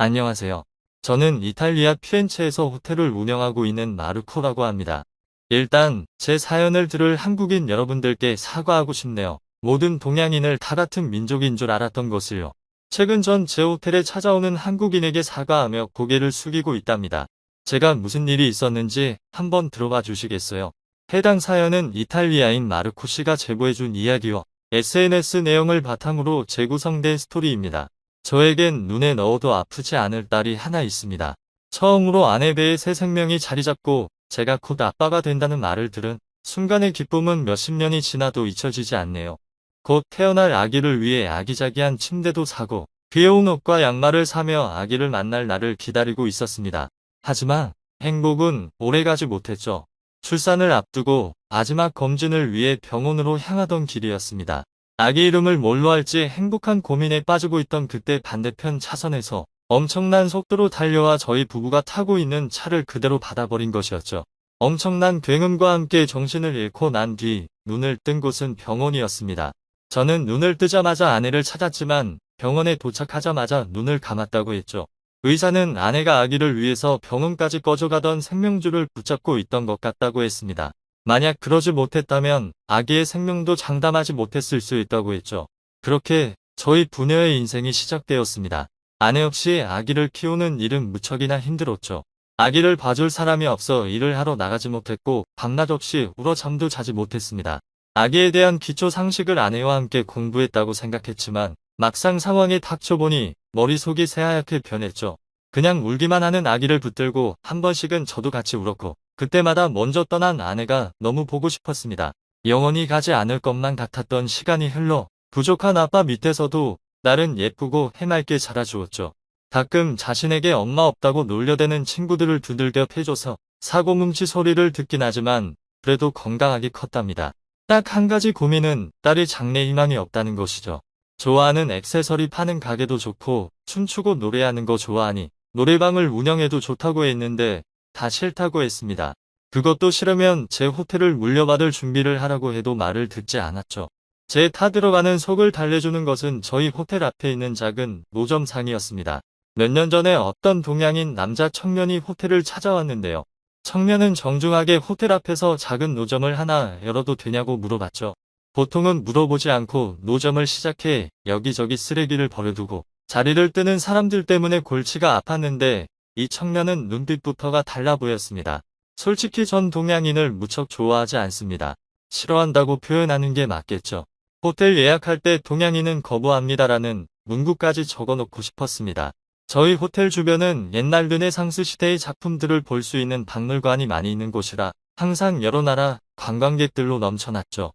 안녕하세요. 저는 이탈리아 피렌체에서 호텔을 운영하고 있는 마르코라고 합니다. 일단 제 사연을 들을 한국인 여러분들께 사과하고 싶네요. 모든 동양인을 다 같은 민족인 줄 알았던 것을요. 최근 전 제 호텔에 찾아오는 한국인에게 사과하며 고개를 숙이고 있답니다. 제가 무슨 일이 있었는지 한번 들어봐 주시겠어요? 해당 사연은 이탈리아인 마르코 씨가 제보해준 이야기와 SNS 내용을 바탕으로 재구성된 스토리입니다. 저에겐 눈에 넣어도 아프지 않을 딸이 하나 있습니다. 처음으로 아내 배에 새 생명이 자리 잡고 제가 곧 아빠가 된다는 말을 들은 순간의 기쁨은 몇십 년이 지나도 잊혀지지 않네요. 곧 태어날 아기를 위해 아기자기한 침대도 사고 귀여운 옷과 양말을 사며 아기를 만날 날을 기다리고 있었습니다. 하지만 행복은 오래가지 못했죠. 출산을 앞두고 마지막 검진을 위해 병원으로 향하던 길이었습니다. 아기 이름을 뭘로 할지 행복한 고민에 빠지고 있던 그때 반대편 차선에서 엄청난 속도로 달려와 저희 부부가 타고 있는 차를 그대로 받아버린 것이었죠. 엄청난 굉음과 함께 정신을 잃고 난 뒤 눈을 뜬 곳은 병원이었습니다. 저는 눈을 뜨자마자 아내를 찾았지만 병원에 도착하자마자 눈을 감았다고 했죠. 의사는 아내가 아기를 위해서 병원까지 꺼져가던 생명줄을 붙잡고 있던 것 같다고 했습니다. 만약 그러지 못했다면 아기의 생명도 장담하지 못했을 수 있다고 했죠. 그렇게 저희 부녀의 인생이 시작되었습니다. 아내 없이 아기를 키우는 일은 무척이나 힘들었죠. 아기를 봐줄 사람이 없어 일을 하러 나가지 못했고 밤낮 없이 울어 잠도 자지 못했습니다. 아기에 대한 기초 상식을 아내와 함께 공부했다고 생각했지만 막상 상황에 닥쳐보니 머릿속이 새하얗게 변했죠. 그냥 울기만 하는 아기를 붙들고 한 번씩은 저도 같이 울었고 그때마다 먼저 떠난 아내가 너무 보고 싶었습니다. 영원히 가지 않을 것만 같았던 시간이 흘러 부족한 아빠 밑에서도 딸은 예쁘고 해맑게 자라주었죠. 가끔 자신에게 엄마 없다고 놀려대는 친구들을 두들겨 패줘서 사고뭉치 소리를 듣긴 하지만 그래도 건강하게 컸답니다. 딱 한 가지 고민은 딸이 장래희망이 없다는 것이죠. 좋아하는 액세서리 파는 가게도 좋고 춤추고 노래하는 거 좋아하니 노래방을 운영해도 좋다고 했는데 다 싫다고 했습니다. 그것도 싫으면 제 호텔을 물려받을 준비를 하라고 해도 말을 듣지 않았죠. 제 타 들어가는 속을 달래주는 것은 저희 호텔 앞에 있는 작은 노점상이었습니다. 몇 년 전에 어떤 동양인 남자 청년이 호텔을 찾아왔는데요. 청년은 정중하게 호텔 앞에서 작은 노점을 하나 열어도 되냐고 물어봤죠. 보통은 물어보지 않고 노점을 시작해 여기저기 쓰레기를 버려두고 자리를 뜨는 사람들 때문에 골치가 아팠는데 이 청년은 눈빛부터가 달라 보였습니다. 솔직히 전 동양인을 무척 좋아하지 않습니다. 싫어한다고 표현하는 게 맞겠죠. 호텔 예약할 때 동양인은 거부합니다라는 문구까지 적어놓고 싶었습니다. 저희 호텔 주변은 옛날 르네상스 시대의 작품들을 볼 수 있는 박물관이 많이 있는 곳이라 항상 여러 나라 관광객들로 넘쳐났죠.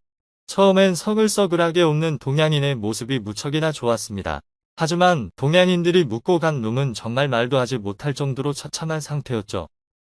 처음엔 서글서글하게 웃는 동양인의 모습이 무척이나 좋았습니다. 하지만 동양인들이 묵고 간 룸은 정말 말도 하지 못할 정도로 처참한 상태였죠.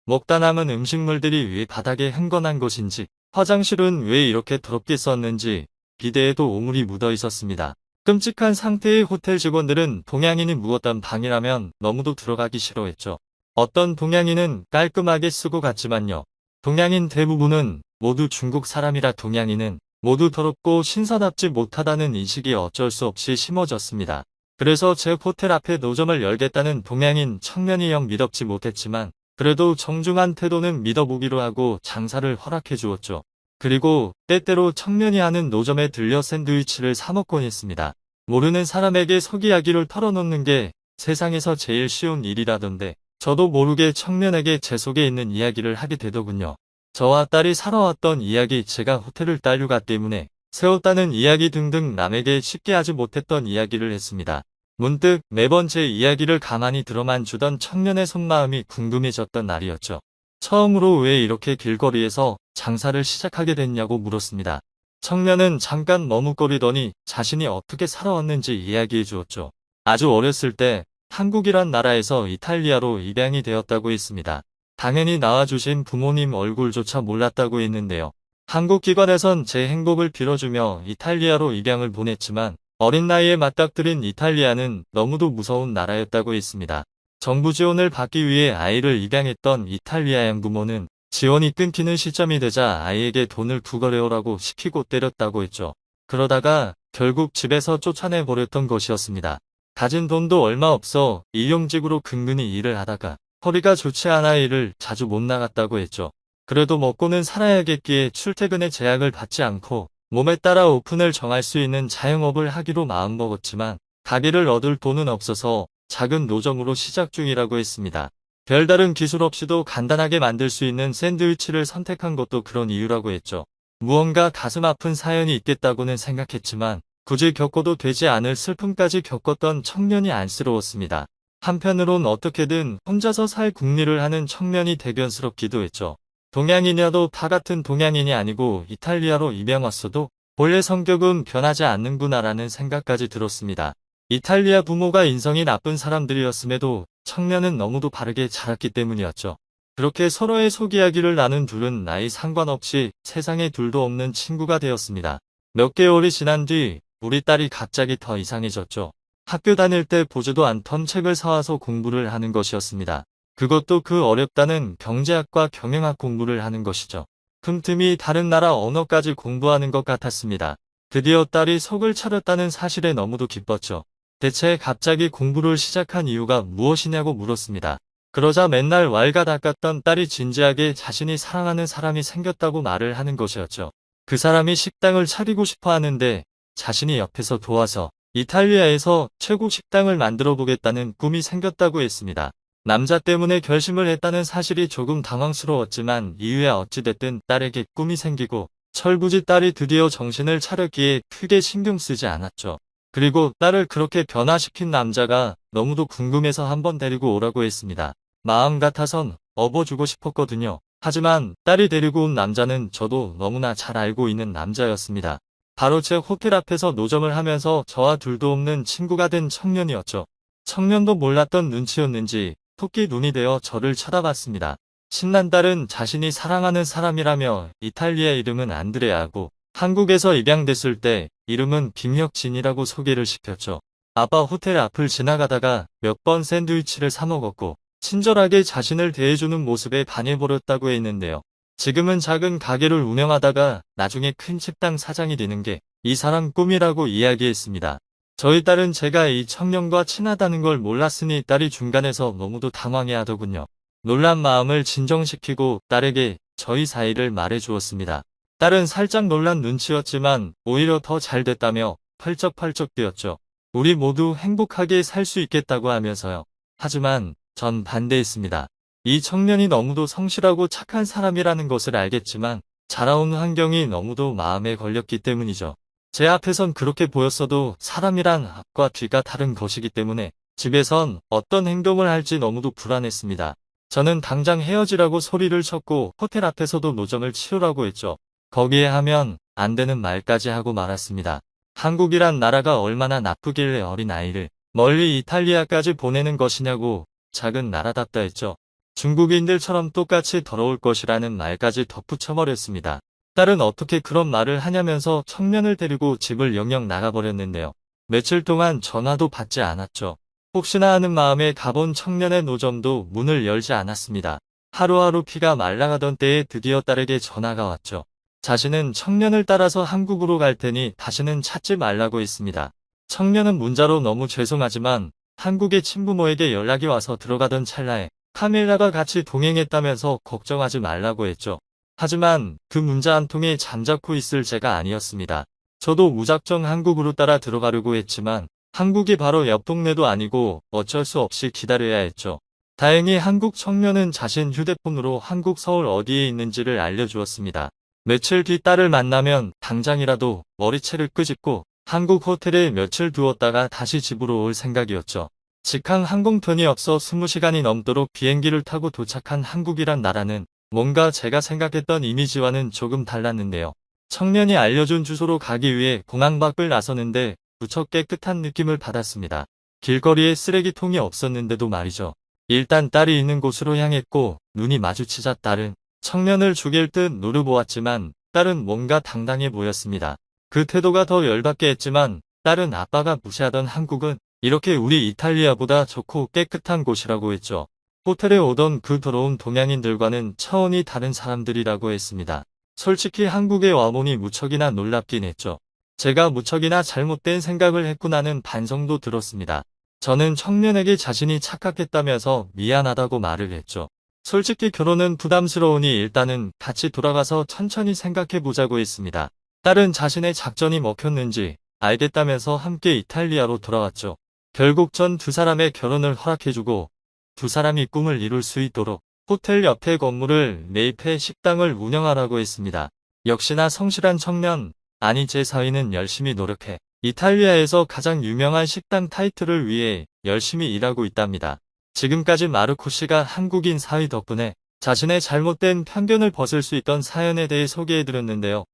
먹다 남은 음식물들이 왜 바닥에 흥건한 것인지, 화장실은 왜 이렇게 더럽게 썼는지, 비데에도 오물이 묻어 있었습니다. 끔찍한 상태의 호텔 직원들은 동양인이 묵었던 방이라면 너무도 들어가기 싫어했죠. 어떤 동양인은 깔끔하게 쓰고 갔지만요. 동양인 대부분은 모두 중국 사람이라 동양인은 모두 더럽고 신선합지 못하다는 인식이 어쩔 수 없이 심어졌습니다. 그래서 제 호텔 앞에 노점을 열겠다는 동양인 청년이 영 미덥지 못했지만 그래도 정중한 태도는 믿어보기로 하고 장사를 허락해 주었죠. 그리고 때때로 청년이 하는 노점에 들려 샌드위치를 사 먹곤 했습니다. 모르는 사람에게 속 이야기를 털어놓는 게 세상에서 제일 쉬운 일이라던데 저도 모르게 청년에게 제 속에 있는 이야기를 하게 되더군요. 저와 딸이 살아왔던 이야기, 제가 호텔을 딸류가 때문에 세웠다는 이야기 등등 남에게 쉽게 하지 못했던 이야기를 했습니다. 문득 매번 제 이야기를 가만히 들어만 주던 청년의 속마음이 궁금해졌던 날이었죠. 처음으로 왜 이렇게 길거리에서 장사를 시작하게 됐냐고 물었습니다. 청년은 잠깐 머뭇거리더니 자신이 어떻게 살아왔는지 이야기해 주었죠. 아주 어렸을 때 한국이란 나라에서 이탈리아로 입양이 되었다고 했습니다. 당연히 낳아주신 부모님 얼굴조차 몰랐다고 했는데요. 한국 기관에선 제 행복을 빌어주며 이탈리아로 입양을 보냈지만 어린 나이에 맞닥뜨린 이탈리아는 너무도 무서운 나라였다고 했습니다. 정부 지원을 받기 위해 아이를 입양했던 이탈리아 양부모는 지원이 끊기는 시점이 되자 아이에게 돈을 구걸해오라고 시키고 때렸다고 했죠. 그러다가 결국 집에서 쫓아내버렸던 것이었습니다. 가진 돈도 얼마 없어 일용직으로 근근히 일을 하다가 허리가 좋지 않아 일을 자주 못 나갔다고 했죠. 그래도 먹고는 살아야겠기에 출퇴근에 제약을 받지 않고 몸에 따라 오픈을 정할 수 있는 자영업을 하기로 마음먹었지만 가게를 얻을 돈은 없어서 작은 노점으로 시작 중이라고 했습니다. 별다른 기술 없이도 간단하게 만들 수 있는 샌드위치를 선택한 것도 그런 이유라고 했죠. 무언가 가슴 아픈 사연이 있겠다고는 생각했지만 굳이 겪어도 되지 않을 슬픔까지 겪었던 청년이 안쓰러웠습니다. 한편으론 어떻게든 혼자서 살 궁리를 하는 청년이 대견스럽기도 했죠. 동양인이라도 다 같은 동양인이 아니고 이탈리아로 입양 왔어도 본래 성격은 변하지 않는구나라는 생각까지 들었습니다. 이탈리아 부모가 인성이 나쁜 사람들이었음에도 청년은 너무도 바르게 자랐기 때문이었죠. 그렇게 서로의 속 이야기를 나눈 둘은 나이 상관없이 세상에 둘도 없는 친구가 되었습니다. 몇 개월이 지난 뒤 우리 딸이 갑자기 더 이상해졌죠. 학교 다닐 때 보지도 않던 책을 사와서 공부를 하는 것이었습니다. 그것도 그 어렵다는 경제학과 경영학 공부를 하는 것이죠. 틈틈이 다른 나라 언어까지 공부하는 것 같았습니다. 드디어 딸이 속을 차렸다는 사실에 너무도 기뻤죠. 대체 갑자기 공부를 시작한 이유가 무엇이냐고 물었습니다. 그러자 맨날 왈가 닦았던 딸이 진지하게 자신이 사랑하는 사람이 생겼다고 말을 하는 것이었죠. 그 사람이 식당을 차리고 싶어 하는데 자신이 옆에서 도와서 이탈리아에서 최고 식당을 만들어 보겠다는 꿈이 생겼다고 했습니다. 남자 때문에 결심을 했다는 사실이 조금 당황스러웠지만 이후에 어찌됐든 딸에게 꿈이 생기고 철부지 딸이 드디어 정신을 차렸기에 크게 신경 쓰지 않았죠. 그리고 딸을 그렇게 변화시킨 남자가 너무도 궁금해서 한번 데리고 오라고 했습니다. 마음 같아선 업어주고 싶었거든요. 하지만 딸이 데리고 온 남자는 저도 너무나 잘 알고 있는 남자였습니다. 바로 제 호텔 앞에서 노점을 하면서 저와 둘도 없는 친구가 된 청년이었죠. 청년도 몰랐던 눈치였는지 토끼 눈이 되어 저를 쳐다봤습니다. 신난 딸은 자신이 사랑하는 사람이라며 이탈리아 이름은 안드레아고 한국에서 입양됐을 때 이름은 김혁진이라고 소개를 시켰죠. 아빠 호텔 앞을 지나가다가 몇 번 샌드위치를 사 먹었고 친절하게 자신을 대해주는 모습에 반해버렸다고 했는데요. 지금은 작은 가게를 운영하다가 나중에 큰 식당 사장이 되는 게 이 사람 꿈이라고 이야기했습니다. 저희 딸은 제가 이 청년과 친하다는 걸 몰랐으니 딸이 중간에서 너무도 당황해하더군요. 놀란 마음을 진정시키고 딸에게 저희 사이를 말해주었습니다. 딸은 살짝 놀란 눈치였지만 오히려 더 잘 됐다며 펄쩍펄쩍 뛰었죠. 우리 모두 행복하게 살 수 있겠다고 하면서요. 하지만 전 반대했습니다. 이 청년이 너무도 성실하고 착한 사람이라는 것을 알겠지만 자라온 환경이 너무도 마음에 걸렸기 때문이죠. 제 앞에선 그렇게 보였어도 사람이란 앞과 뒤가 다른 것이기 때문에 집에선 어떤 행동을 할지 너무도 불안했습니다. 저는 당장 헤어지라고 소리를 쳤고 호텔 앞에서도 노점을 치우라고 했죠. 거기에 하면 안 되는 말까지 하고 말았습니다. 한국이란 나라가 얼마나 나쁘길래 어린아이를 멀리 이탈리아까지 보내는 것이냐고 작은 나라답다 했죠. 중국인들처럼 똑같이 더러울 것이라는 말까지 덧붙여버렸습니다. 딸은 어떻게 그런 말을 하냐면서 청년을 데리고 집을 영영 나가버렸는데요. 며칠 동안 전화도 받지 않았죠. 혹시나 하는 마음에 가본 청년의 노점도 문을 열지 않았습니다. 하루하루 피가 말라가던 때에 드디어 딸에게 전화가 왔죠. 자신은 청년을 따라서 한국으로 갈 테니 다시는 찾지 말라고 했습니다. 청년은 문자로 너무 죄송하지만 한국의 친부모에게 연락이 와서 들어가던 찰나에 카밀라가 같이 동행했다면서 걱정하지 말라고 했죠. 하지만 그 문자 한 통에 잠자코 있을 제가 아니었습니다. 저도 무작정 한국으로 따라 들어가려고 했지만 한국이 바로 옆 동네도 아니고 어쩔 수 없이 기다려야 했죠. 다행히 한국 청년은 자신 휴대폰으로 한국 서울 어디에 있는지를 알려주었습니다. 며칠 뒤 딸을 만나면 당장이라도 머리채를 끄집고 한국 호텔에 며칠 두었다가 다시 집으로 올 생각이었죠. 직항 항공편이 없어 20시간이 넘도록 비행기를 타고 도착한 한국이란 나라는 뭔가 제가 생각했던 이미지와는 조금 달랐는데요. 청년이 알려준 주소로 가기 위해 공항 밖을 나서는데 무척 깨끗한 느낌을 받았습니다. 길거리에 쓰레기통이 없었는데도 말이죠. 일단 딸이 있는 곳으로 향했고 눈이 마주치자 딸은 청년을 죽일 듯 노려보았지만 딸은 뭔가 당당해 보였습니다. 그 태도가 더 열받게 했지만 딸은 아빠가 무시하던 한국은 이렇게 우리 이탈리아보다 좋고 깨끗한 곳이라고 했죠. 호텔에 오던 그 더러운 동양인들과는 차원이 다른 사람들이라고 했습니다. 솔직히 한국에 와보니 무척이나 놀랍긴 했죠. 제가 무척이나 잘못된 생각을 했구나는 반성도 들었습니다. 저는 청년에게 자신이 착각했다면서 미안하다고 말을 했죠. 솔직히 결혼은 부담스러우니 일단은 같이 돌아가서 천천히 생각해보자고 했습니다. 딸은 자신의 작전이 먹혔는지 알겠다면서 함께 이탈리아로 돌아왔죠. 결국 전 두 사람의 결혼을 허락해주고 두 사람이 꿈을 이룰 수 있도록 호텔 옆에 건물을 매입해 식당을 운영하라고 했습니다. 역시나 성실한 청년, 아니 제 사위는 열심히 노력해 이탈리아에서 가장 유명한 식당 타이틀을 위해 열심히 일하고 있답니다. 지금까지 마르코 씨가 한국인 사위 덕분에 자신의 잘못된 편견을 벗을 수 있던 사연에 대해 소개해드렸는데요.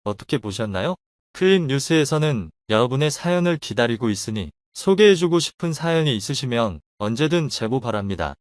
어떻게 보셨나요? 클립 뉴스에서는 여러분의 사연을 기다리고 있으니 소개해주고 싶은 사연이 있으시면 언제든 제보 바랍니다.